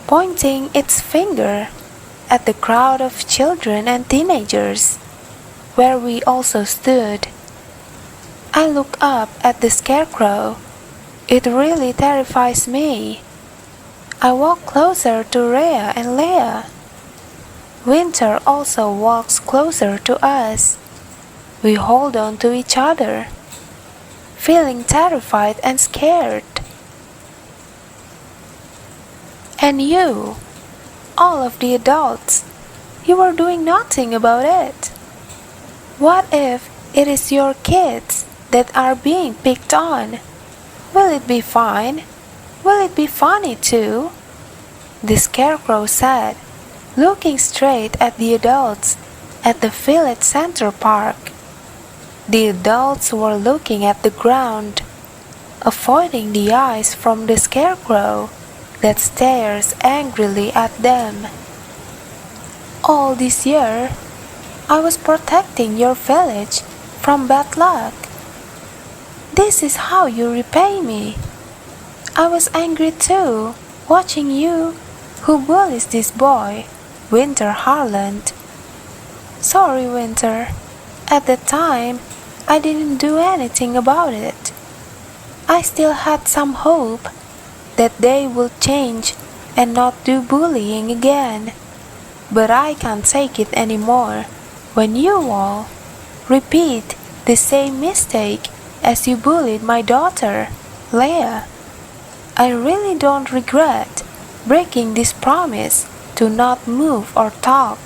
pointing its finger at the crowd of children and teenagers, where we also stood. I look up at the scarecrow. It really terrifies me. I walk closer to Rhea and Leah. Winter also walks closer to us. We hold on to each other, feeling terrified and scared. And you, all of the adults, you are doing nothing about it. What if it is your kids that are being picked on? Will it be fine? Will it be funny too? The scarecrow said, looking straight at the adults at the village center park. The adults were looking at the ground, avoiding the eyes from the scarecrow that stares angrily at them. All this year, I was protecting your village from bad luck. This is how you repay me. I was angry too, watching you, who bullies this boy, Winter Harland. Sorry, Winter. At the time, I didn't do anything about it. I still had some hope that they would change and not do bullying again. But I can't take it anymore when you all repeat the same mistake as you bullied my daughter, Leah. I really don't regret breaking this promise to not move or talk,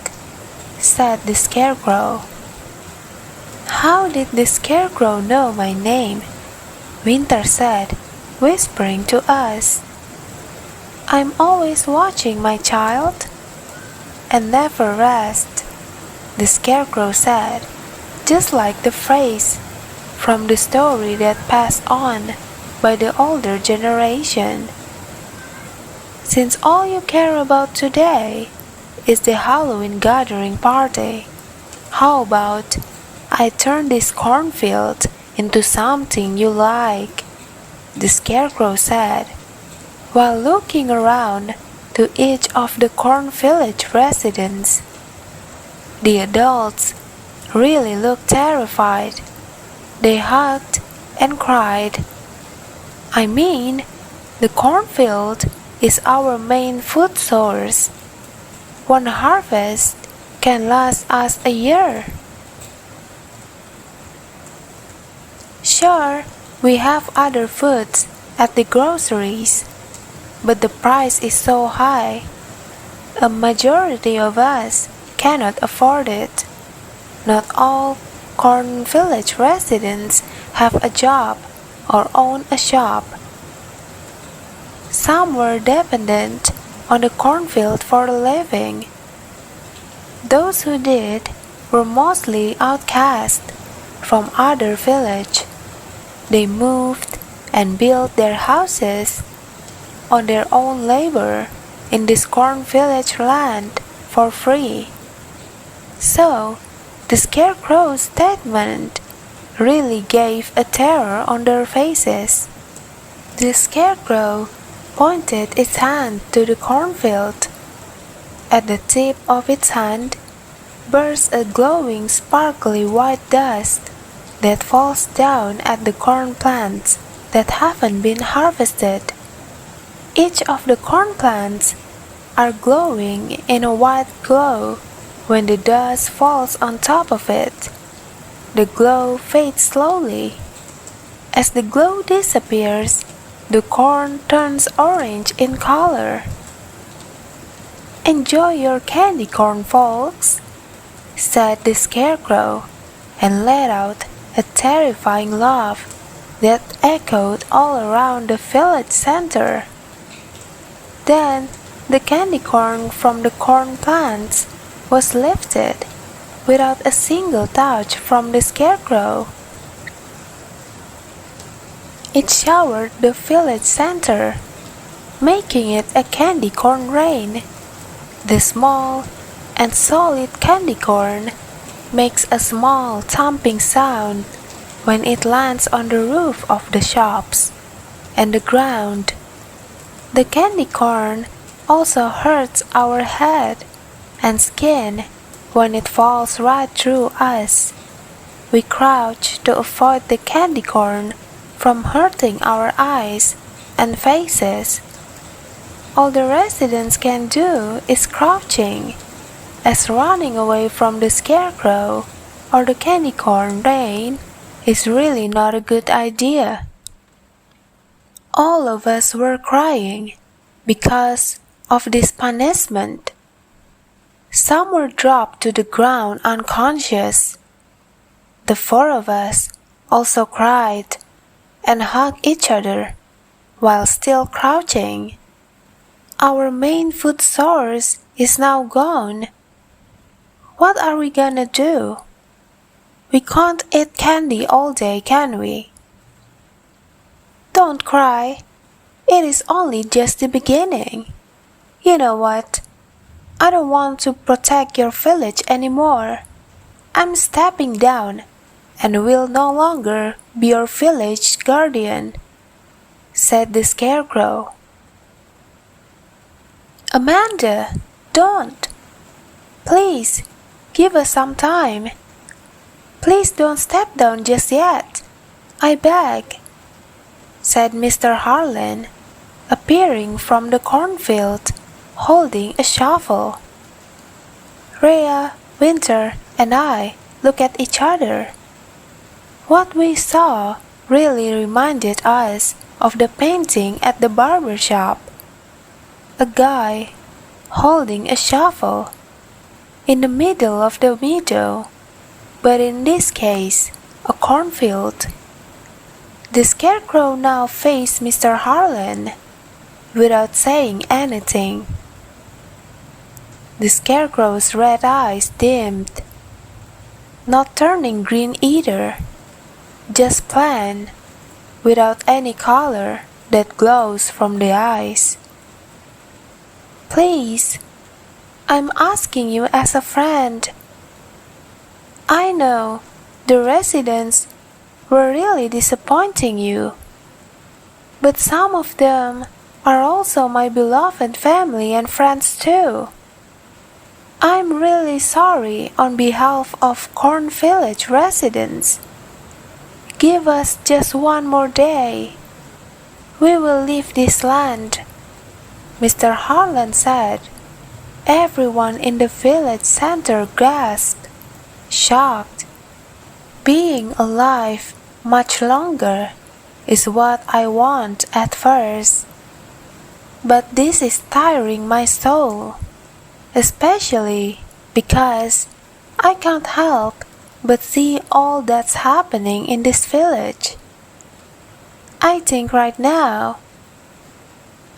said the scarecrow. How did the scarecrow know my name? Winter said, whispering to us. I'm always watching, my child, and never rest, the scarecrow said, just like the phrase from the story that passed on by the older generation. Since all you care about today is the Halloween gathering party, how about I turn this cornfield into something you like? The scarecrow said, while looking around to each of the corn village residents. The adults really looked terrified. They hugged and cried. I mean, the cornfield is our main food source. One harvest can last us a year. Sure, we have other foods at the groceries, but the price is so high. A majority of us cannot afford it. Not all corn village residents have a job or own a shop. Some were dependent on the cornfield for a living. Those who did were mostly outcast from other villages. They moved and built their houses on their own labor in this corn village land for free. So, the scarecrow's statement really gave a terror on their faces. The scarecrow pointed its hand to the cornfield. At the tip of its hand burst a glowing, sparkly white dust that falls down at the corn plants that haven't been harvested. Each of the corn plants are glowing in a white glow when the dust falls on top of it. The glow fades slowly. As the glow disappears, the corn turns orange in color. "Enjoy your candy corn, folks," said the Scarecrow, and let out a terrifying laugh that echoed all around the village center. Then the candy corn from the corn plants was lifted without a single touch from the Scarecrow. It showered the village center, making it a candy corn rain. The small and solid candy corn makes a small thumping sound when it lands on the roof of the shops and the ground. The candy corn also hurts our head and skin when it falls right through us. We crouch to avoid the candy corn from hurting our eyes and faces. All the residents can do is crouching, as running away from the Scarecrow or the candy corn rain is really not a good idea. All of us were crying because of this punishment. Some were dropped to the ground unconscious. The four of us also cried and hugged each other while still crouching. Our main food source is now gone. What are we gonna do? We can't eat candy all day, can we? Don't cry. It is only just the beginning. You know what? I don't want to protect your village anymore. I'm stepping down and will no longer be your village guardian," said the Scarecrow. "Amanda, don't. Please, give us some time. Please don't step down just yet. I beg," said Mr. Harlan, appearing from the cornfield, holding a shovel. Rhea, Winter, and I looked at each other. What we saw really reminded us of the painting at the barber shop. A guy holding a shovel in the middle of the meadow, but in this case, a cornfield. The Scarecrow now faced Mr. Harlan without saying anything. The Scarecrow's red eyes dimmed, not turning green either, just plain, without any color that glows from the eyes. "Please, I'm asking you as a friend. I know the residents were really disappointing you, but some of them are also my beloved family and friends too. I'm really sorry on behalf of Corn Village residents. Give us just one more day. We will leave this land," Mr. Harlan said. Everyone in the village center gasped, shocked. Being alive much longer is what I want at first. But this is tiring my soul, especially because I can't help but see all that's happening in this village. I think right now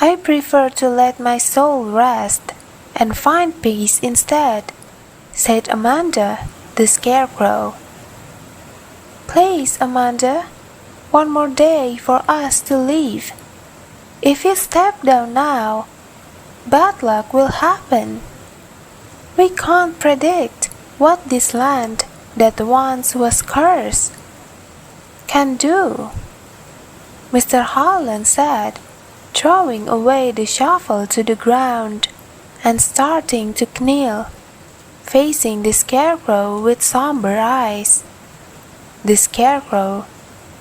I prefer to let my soul rest and find peace instead, said Amanda, the Scarecrow. Please, Amanda, one more day for us to leave. If you step down now, bad luck will happen. We can't predict what this land that once was cursed can do, Mr. Harlan said, throwing away the shovel to the ground and starting to kneel, facing the Scarecrow with somber eyes. The Scarecrow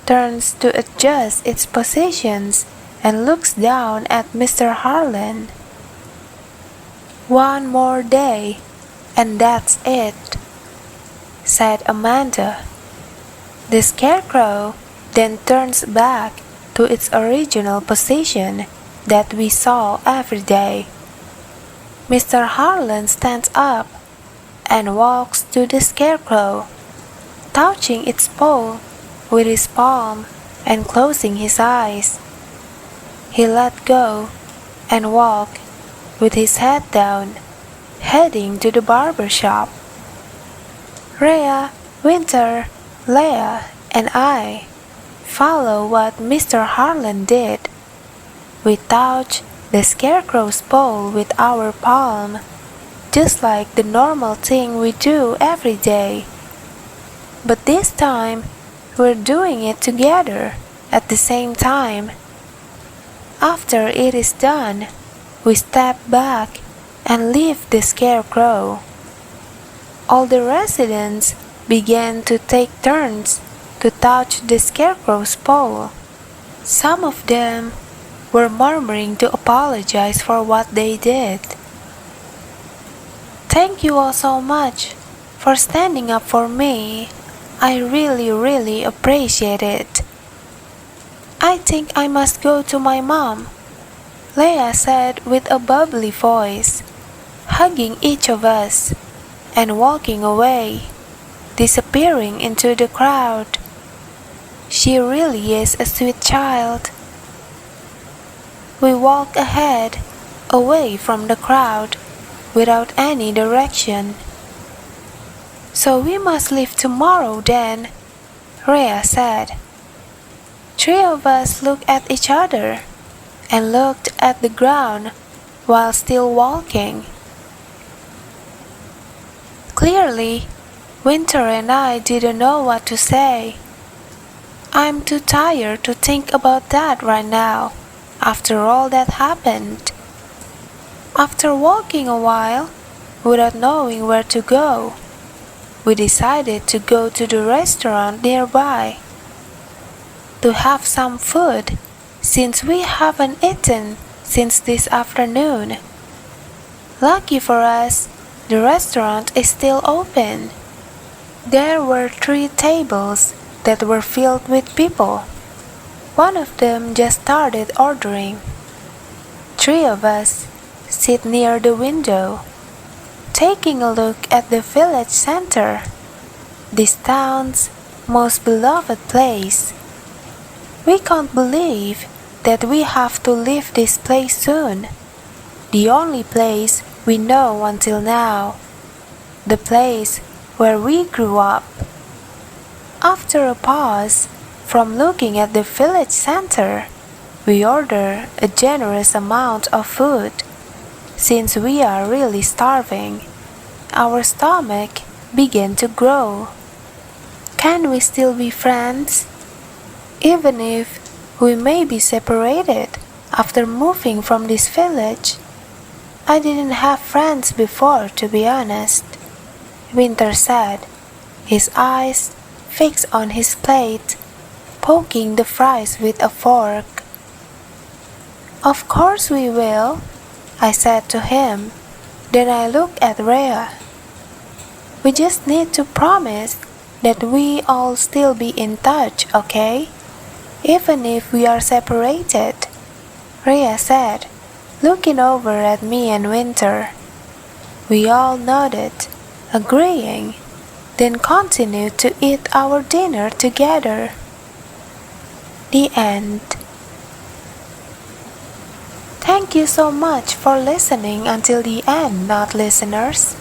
turns to adjust its positions and looks down at Mr. Harlan. One more day, and that's it, said Amanda. The Scarecrow then turns back to its original position that we saw every day. Mr. Harlan stands up and walks to the scarecrow, touching its paw with his palm and closing his eyes. He let go and walked with his head down, heading to the barber shop. Rhea, Winter, Leah, and I follow what Mr. Harlan did. We touch the scarecrow's paw with our palm, just like the normal thing we do every day. But this time, we're doing it together at the same time. After it is done, we step back and leave the scarecrow. All the residents began to take turns to touch the scarecrow's paw. Some of them were murmuring to apologize for what they did. "Thank you all so much for standing up for me. I really appreciate it." "I think I must go to my mom," Leah said with a bubbly voice, hugging each of us and walking away, disappearing into the crowd. She really is a sweet child. We walk ahead, away from the crowd, without any direction. "So we must leave tomorrow then," Rhea said. Three of us looked at each other and looked at the ground while still walking. Clearly, Winter and I didn't know what to say. I'm too tired to think about that right now, after all that happened. After walking a while, without knowing where to go, we decided to go to the restaurant nearby to have some food, since we haven't eaten since this afternoon. Lucky for us, the restaurant is still open. There were 3 tables that were filled with people. One of them just started ordering. 3 of us sit near the window, taking a look at the village center, this town's most beloved place. We can't believe that we have to leave this place soon, the only place we know until now, the place where we grew up. After a pause from looking at the village center, we order a generous amount of food. Since we are really starving, our stomach began to grow. Can we still be friends? Even if we may be separated after moving from this village? I didn't have friends before, to be honest, Winter said, his eyes fixed on his plate, poking the fries with a fork. "Of course we will," I said to him. Then I looked at Rhea. "We just need to promise that we all still be in touch, okay? Even if we are separated," Rhea said, looking over at me and Winter. We all nodded, agreeing, then continued to eat our dinner together. The end. Thank you so much for listening until the end, Nott listeners.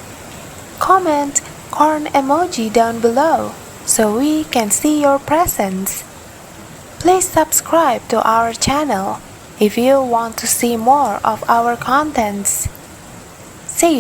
Comment corn emoji down below so we can see your presence. Please subscribe to our channel if you want to see more of our contents. See you.